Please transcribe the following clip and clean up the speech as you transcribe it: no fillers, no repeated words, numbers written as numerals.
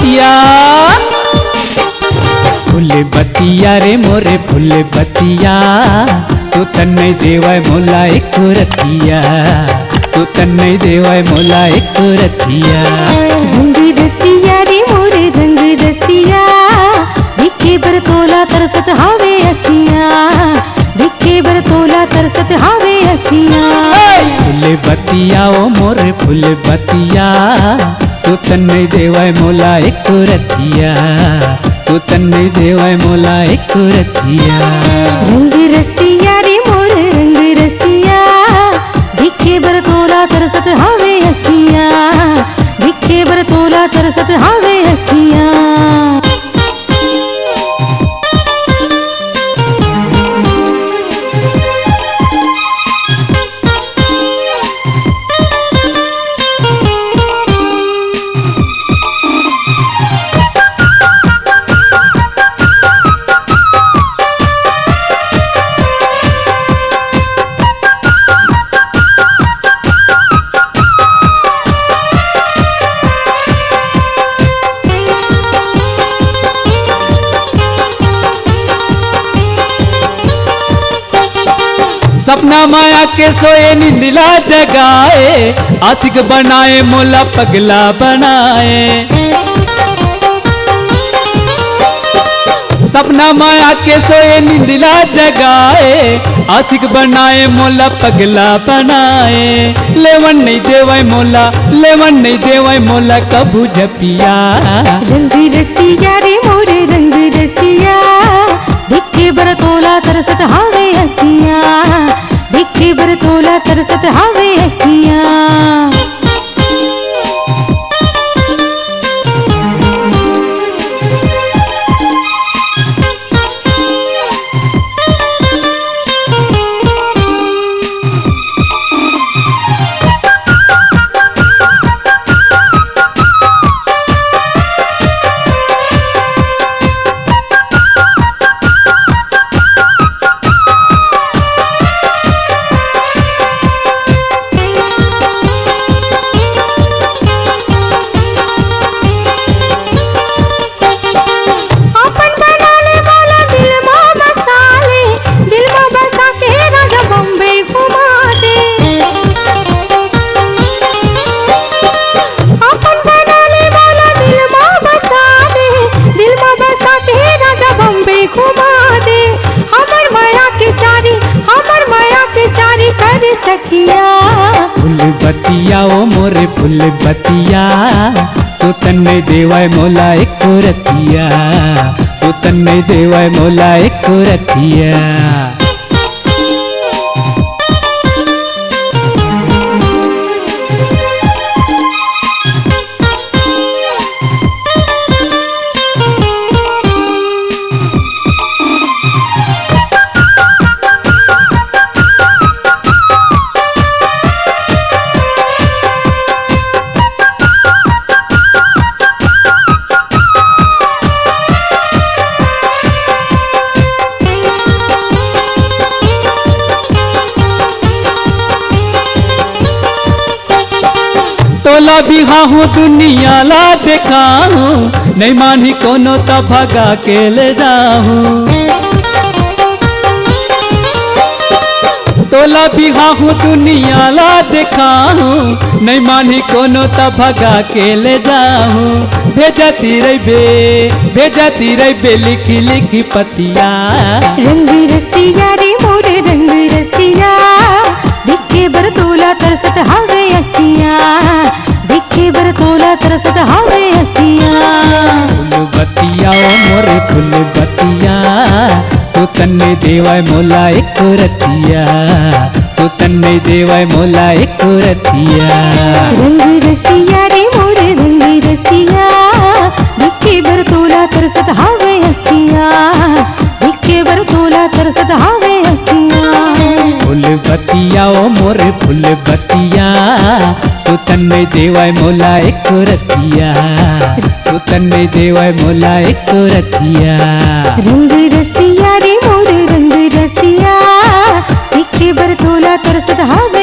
बतिया फूल बतिया रे मोरे फूल बतिया सुतन नहीं देवाय मोला एक रतिया सुतन नहीं देवाय मोला एक रतिया। रंग रसिया रे मोरे रंग रसिया भिक्के बर तोला तरसत हावे अखियां भिक्के बर तोला तरसत हावे अखियां। फूल बतिया ओ मोरे फूल बतिया सुतन नहीं देवाय मोला एक रतिया सुतन नहीं देवाय मोला एक रतिया। रंग रसिया रे मोरे रंग रसिया भिक्के बर तोला तरसत हावे अखियां भिक्के बर तोला तरसत हावे अखियां। सपना माया के सोए निंदिला जगाए आशिक बनाए मोला पगला बनाए। सपना माया के सोए निंदिला जगाए आशिक बनाए मोला पगला बनाए। लेवन नहीं देवाय मोला लेवन नहीं देवाय मोला कभू झपिया। रंग रसिया रे मोरे रंग रसिया भिक्के बर तोला तरसत हावे अखियां भिक्के बर तोला तरसत हावे अखियां। फूल बतिया ओ मोरे फूल बतिया सुतन नहीं देवाय मोला एक रतिया सुतन नहीं देवाय मोला एक रतिया। तोला बिहा हूँ दुनिया ला देखा हूँ नहीं मानी कोनो तो भगा के ले जाऊँ। तोला बिहा हूँ दुनिया ला देखा हूँ नहीं मानी कोनो तो भगा के ले जाऊँ। भेजती रही बे लिखी लिखी पतिया। रंग रसिया रे मोरे रंग रसिया भिक्के बर तोला तरसत हावे अखियां भिक्के बर तोला तरसत हावे अखियां। फूल बतिया ओ मोरे फूल बतिया सुतन नहीं देवाय मोला एक रतिया सुतन नहीं देवाय मोला एक रतिया। रंग रसिया रे मोरे रंग रसिया भिक्के बर तोला तरसत हावे अखियां भिक्के बर तोला तरसत हावे अखियां। फूल बतिया ओ मोरे फूल बतिया सुतन नहीं देवाय मोला एक रतिया सुतन नहीं देवाय मोला एक रतिया। रंग रसिया रे मोरे रंग रसिया भिक्के बर तोला तरसत हावे